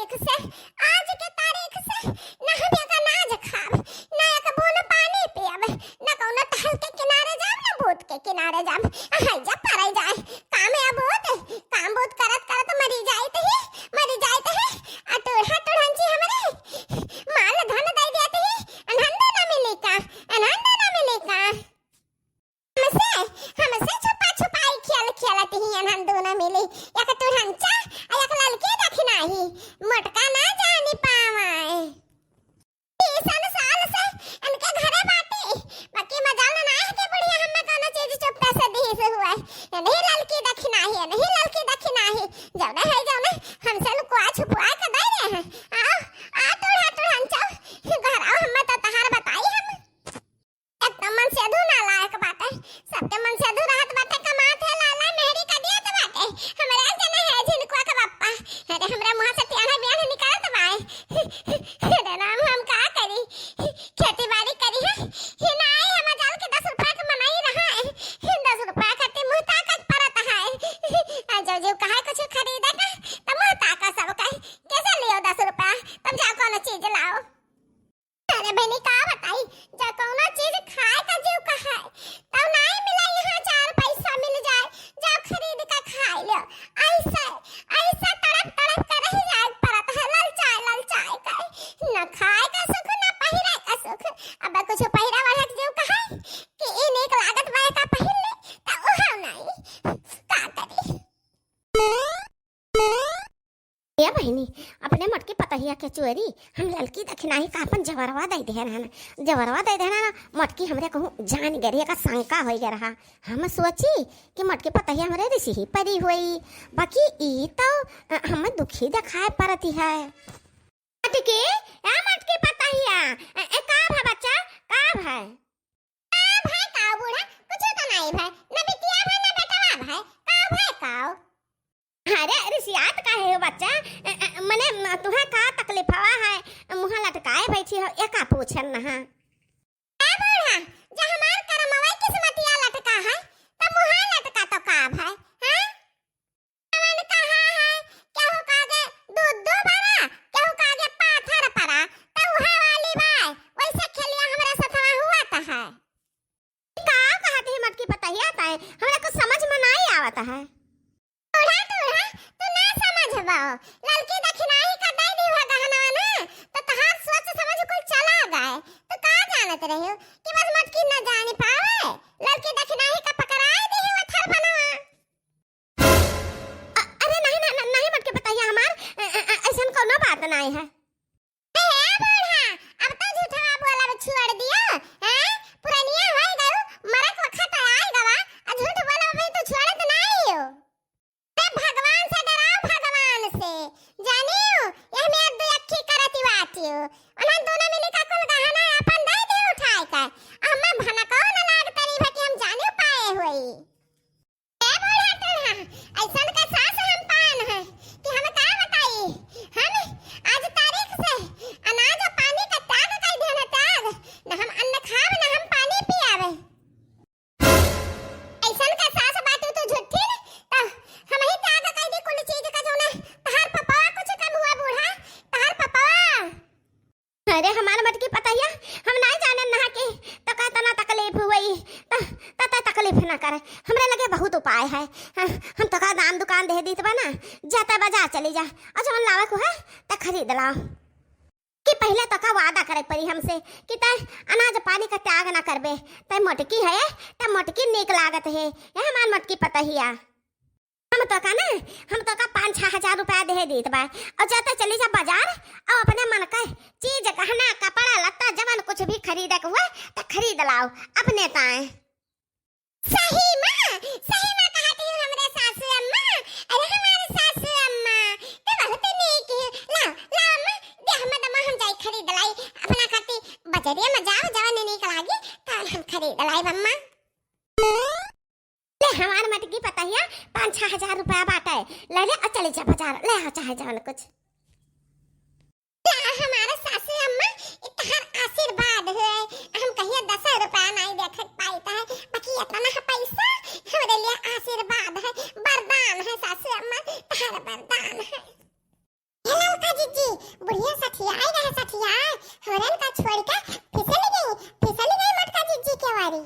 तारीख से, आज के तारीख से ना हम एक अनाज खाब, ना एक बूंद पानी पियब, ना कौनो टहल के किनारे जाब, ना बूथ के किनारे जाब। हाय जा पराई जाए काम है बहुत, काम बहुत करत करत मरी जाए तो ही अटूढ़ा टूढ़ंची हमरे माल धन दे देते ही अनहंदा ना मिले का, अनहंदा ना मिले का। हमसे छुपा छुपाई खेल खेलत ही अनहंदो ना मिले, एक टूढ़ंचा एक ललके दखना ही मोटका ना जानी पावाए। 30 साल से इनके घरे बाटे, बाकी मजाल ना है के बुढ़िया हमें कोनो चीज चुपता से दी से हुआ है, नहीं ललकी दखना ही, नहीं ललकी दखना ही, जौना है जौना हमसे लुकवा छुपवा के दे रहे हैं। आओ आ टूढ़ा टूढ़ंचा घर आओ, हम तो तहार बताई हम एक मन से अधू ना लायक बाटे, सबके मन से अधू रहत बाटे, कमात है लाला मेहरी का दिया तो बाटे, हमरा जने है झिनकुआ का बाप्पा, अरे हमरा मुंह से त्याना बियाह निकालत बाए। अरे राम हम का करी, खेती बाड़ी करी है ही ना आई, हम जाल के 10 रुपया के मनाई रहा है, 10 रुपया खातिर मुंह ताकत परत है। जो जो कहे कुछ खरीदे का त मुंह ताका सब कहे कैसे लियो 10 रुपया, तब जा कोनो चीज लाओ। अरे बहनी का बताई, जा कोनो चीज खाए का जीव का है तब नहीं मिला, यहाँ 4 पैसा मिल जाए जब खरीद का खा लो, ऐसे ऐसे तड़प तड़प कर रह जाए परत है, ललचाए का न खाए का सुख न पहिरे का सुख। अब कुछ पहिरा वाला जीव का है कि इन एक लागत बाय का पहिर ले त ओहा नहीं का करी। या बहनी अपने मटके पतहिया के चोरी हम ललकी दखनाही का अपन जवरवा दे देना, जवरवा दे देना ना, मटकी हमरे कहूँ जान गरी का शंका हो गया रहा। हम सोची कि मटके पतहिया हमरे रिसी ही परी हुई, बाकी ई तो हम दुखी दिखाए पड़ती है। मटके या मटके पतहिया का भा बच्चा, का भाई का भाई का बूढ़ा कुछ तो नहीं भाई, न बिटिया भाई न बेटवा भाई, का भाई का। अरे रिसियात का है बच्चा, मने तुम्हें का तकलीफ हवा है, मुंह लटकाए बैठी हो ये का पूछन ना है। ए बूढ़ा जो हमार करमवाई किस्मतिया लटका है त मुंह लटका तो का भाई, हैं हमन कहा है केहू कागे दूध भरा, केहू कागे पाथर परा, त उहा वाली बाय वैसे खेलिया हमरा सथवा हुआ त है। का कहत है मटकी पतहिया ताए हमरा को समझ में नहीं आवत है। ललकी दखनाही का दे दी हुआ गहना ना तो तहार सोच समझ कुल चला गए, तो का जानत रहियो कि बस मटकी न जानी पावे, ललकी दखनाही का पकड़ाए दी हुआ थर बनवा। अरे नहीं मटके बताइए हमार ऐसा कोनो बात नहीं है। ए बूढ़ा अब तो झूठा बोला छोड़ दिया, हैं पुरानिया हो गयो, मरक वक्त आए गवा, झूठ बोला भाई तो छोड़त नहीं हो। भगवान से डराओ, भगवान से जानियो यह में दो अखी करती बातियो, उन्हन दोनों मिली का कुल गहना अपन दे दे उठाए का, हम भनका न लागत नहीं कि हम जाने पाए होई। ए बूढ़ा टूढ़ा ऐसन का सास हम पान है कि हम का बताई, हम आज तारीख से अनाज और पानी का त्याग कर देना, त्याग न हम अन्न खाब न हम पानी पियावे। ऐसन का सास बात तो झूठी न, हम ही त्याग कर दी कुल चीज का जोना तहार पपा कुछ कम हुआ बूढ़ा, तहार पपा। अरे हमार मटकी पतहिया हम नहीं जाने ना के तो का तना तकलीफ हुई त तकलीफ ना करे, हमरे लगे बहुत उपाय है। हम तो का दान दुकान दे दी बना, जाता बाजार चली जा और जो लावे को है त खरीद लाओ, कि पहले तो का वादा करे पड़ी हमसे कि तय अनाज पानी का त्याग ना करबे, तय मटकी है त मटकी नीक लागत है, ये हमार मटकी पतहिया। हम तो का 5-6 हजार रुपया दे देत बा और जाते चली जा बाजार और अपने मन का चीज गहना कपड़ा लत्ता जवन कुछ भी खरीदे के हुए तो खरीद लाओ अपने ताए। सही मां कहती हूँ हमरे सासू अम्मा, अरे हमारे सासू अम्मा तो बहुत नेक है, लाओ अम्मा दे हम जाई खरीद लाई अपना खाती, बजरिया में जाओ जवन नीक लागी तो हम खरीद लाई अम्मा। हमार मटकी पतहिया 5-6 हजार रुपया बाटे, ले ले और चले जा बाजार ले आ चाहे जान कुछ। हमारे सासू अम्मा इतना आशीर्वाद है, हम कहिए 10 रुपया नहीं देख पाई है, बाकी इतना पैसा हमारे लिए आशीर्वाद है, वरदान है सासू अम्मा, तुम्हारा वरदान है। हेलो काजी जी सखिया हमरन का छोड़ के फिसल गई मटका जीजी के वारी।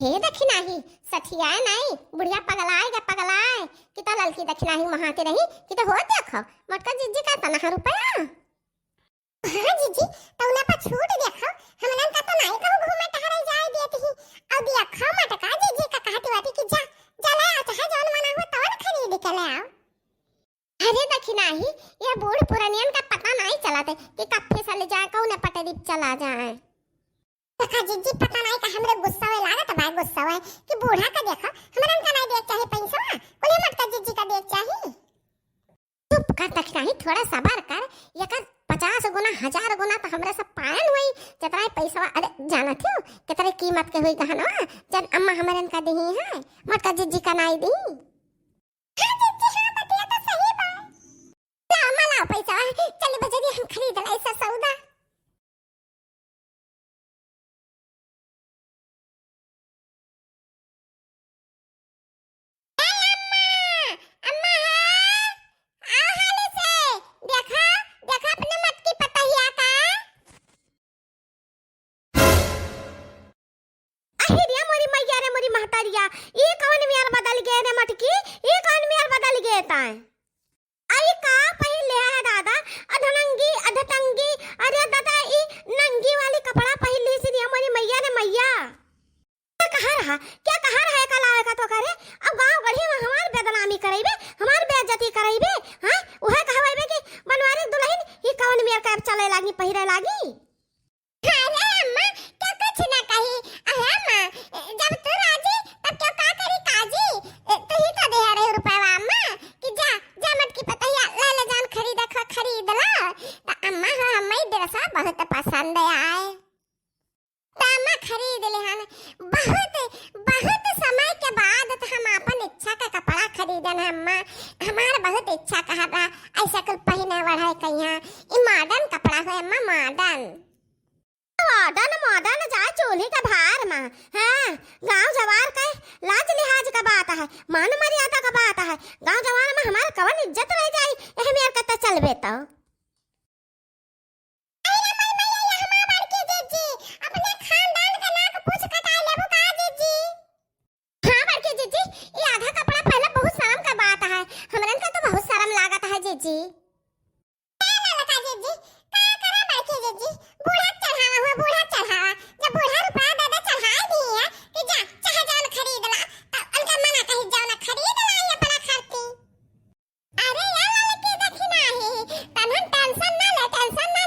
हे दखिना ही सठिया नहीं बुढ़िया पगलाए कि तो ललकी दखिना ही महाते रही कि तो हो देखो मटका जीजी का तना रुपया। हां जीजी तौना पर छूट देखो हमलन का तो नहीं कहू घूमे टहरे जाए देत ही अब देखो मटका जीजी का कहती वाटी कि जा चला चाहे जौन मना हो तौन खरीद के ले आओ। अरे दखिना ही ये बूढ़ पुरानियन का पता नहीं चलाते कि कब फिसल जाए कौन पटरी चला जाए। देखा जीजी पता नहीं का हमरे गुस्सा में लागत बा गुस्सा है कि बूढ़ा का देखा हमरन का नहीं देख चाहे पैसा कोने मटका जीजी का देख चाहे। चुप कर दखना ही थोड़ा सबर कर ये का 50 गुना 1000 गुना तो हमरा सब पायन हुई जतरा पैसा। अरे जाना थी कितने कीमत के हुई गहना जब अम्मा हमरन का दी है मटका जीजी का नहीं दी। हां जीजी हां बतिया तो सही बा ला अम्मा ला पैसा चल बजरी हम खरीद ला ऐसा सौदा। ये कौन मियार बदल गए रे मटकी ये कौन मियार बदल गए ताए आई का पहले है दादा अधनंगी अधतंगी। अरे दादा ई नंगी वाली कपड़ा पहली से हमारी मैया रे मैया क्या कहा रहा कला का तो करे अब गांव गढ़ी में हमार बदनामी करइबे हमार बेइज्जती करइबे। हां ओहे कहवाइबे कि बनवारी दुल्हन ई कौन मियार का चले लागी पहिरे लागी। अरे अम्मा क्या कुछ ना कही अरे अम्मा जब तू राजी तब क्यों का करी काजी तू ही तो दे रहे रुपए अम्मा कि जा जा मटकी पतैया ले जान खरीद ला तो अम्मा हो हमें दरसा बहुत पसंद आए तो अम्मा खरीद ले हन बहुत समय के बाद तो हम अपन इच्छा का कपड़ा खरीदन अम्मा हमार बहुत इच्छा कहा बा ऐसा कुल पहने बढ़ाए कहिया ई मॉडर्न कपड़ा हो अम्मा मॉडर्न जा चोली का भार मां। हां गांव जवार का लाज लिहाज का बात है मान मर्यादा का बात है गांव जवार में हमार कवन इज्जत रह जाई एह मेर कत चलबे तो। अपने खानदान का नाक पूछ कटाई लेबो का जीजी। हां बड़के जीजी ये आधा कपड़ा पहले बहुत शर्म का बात है हमरन का तो बहुत शर्म लागत है जीजी। बूढ़ा चढ़ावा जब बूढ़ा रुपया दादा चढ़ाए दी है कि जा चाहे जान खरीद ला तो उनका मना कही जाओ ना खरीद ला ये बड़ा खर्ची। अरे यार लड़की दखिना ही तन्हन टेंशन ना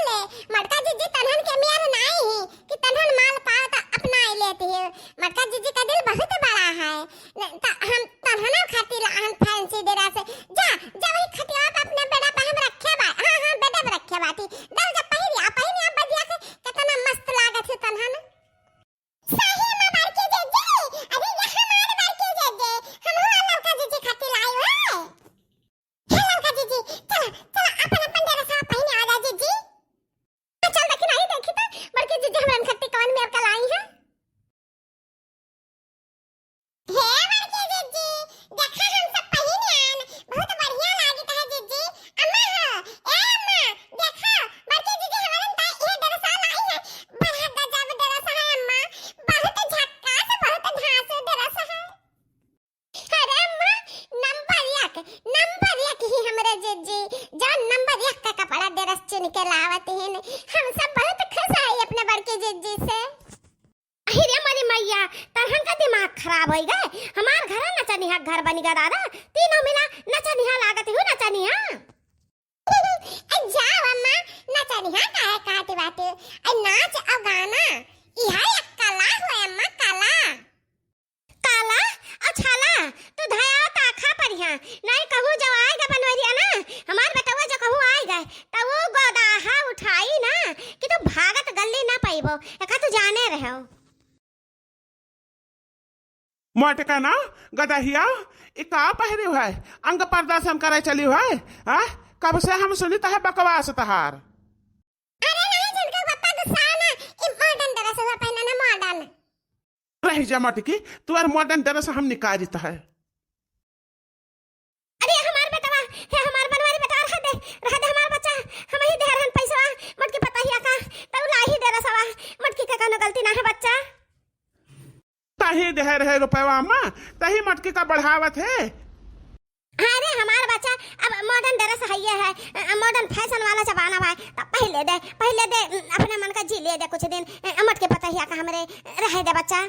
ले मटका जीजी तन्हन के मियार नहीं ही कि तन्हन माल पाओ तो अपना ही लेती है। मटका जीजी का दिल बहुत बड़ा है तो हम तन्हन खातिर हम फैंसी दे रहा से जा वही खटिया पे अपने बेड़ा पे हम रखे बा। हां बेटा पे रखे बाटी दल जब पहिरिया बदिया के कितना मस्त लागत है तन्हन सही में बड़के जीजी। अरे ये हमारे बड़के जीजी हम हो लड़का जीजी खातिर लाई है। हे लड़का जीजी चल अपन डेरा सा पहिने आ जा जीजी। चल देखी नहीं देखी तो बड़के जीजी हमन खट्टी कौन मेर का लाई है। हे बड़के जीजी देखा हम सब पहिने आन बहुत बढ़िया लागत है जीजी। अम्मा हो ए अम्मा देखा बड़के जीजी हमन ता ये डेरा सा लाई है बड़ा गजब डेरा सा है अम्मा बहुत झक्कास बहुत धांसू डेरा सा है। अरे अम्मा नंबर एक ही हमरे जीजी जो नंबर एक का कपड़ा डेरा चुन के लावत हैं हम सब बहुत खुश है अपने बड़के जीजी से। अरे हमारी मैया तहन का दिमाग खराब हो गए हमार घर नचनिया घर बनी गा दादा तीनों मिला नचनिया लागत हो नचनिया। जाओ अम्मा नचनिया काहे कहती बात आई नाच और गाना यह एक कला हो अम्मा काला अछाला तू धया ताखा परिया नहीं कहूं जब आएगा बनवरिया ना हमार बेटवा जो कहूं आएगा तो वो गोदाहा उठाई ना कि तू भागत गल्ली ना पाइबो एका तू जाने रहो। मोटका ना गदहिया ई का पहरी है अंग पर्दा से हम करे चली है हां कब से हम सुनी तह बकवास तहार। अरे नहीं जिनका बता गुस्सा ना ई मॉडर्न ड्रेस हुआ पहनना मॉडर्न रही जा मटकी तू और मॉडर्न ड्रेस हम निकारित है। अरे हमार बेटा है हमार बनवारी बेटा रह दे हमार बच्चा हम ही दे रहन पैसा मटकी पता कोनो गलती ना है बच्चा। तही दे रहे रुपया अम्मा, तही मटकी का बढ़ावत है। अरे हमारा बच्चा अब मॉडर्न ड्रेस है, ये है मॉडर्न फैशन वाला जमाना भाई, तब पहले दे अपने मन का जी ले दे कुछ दिन, मटके पता ही का हमरे रह दे बच्चा।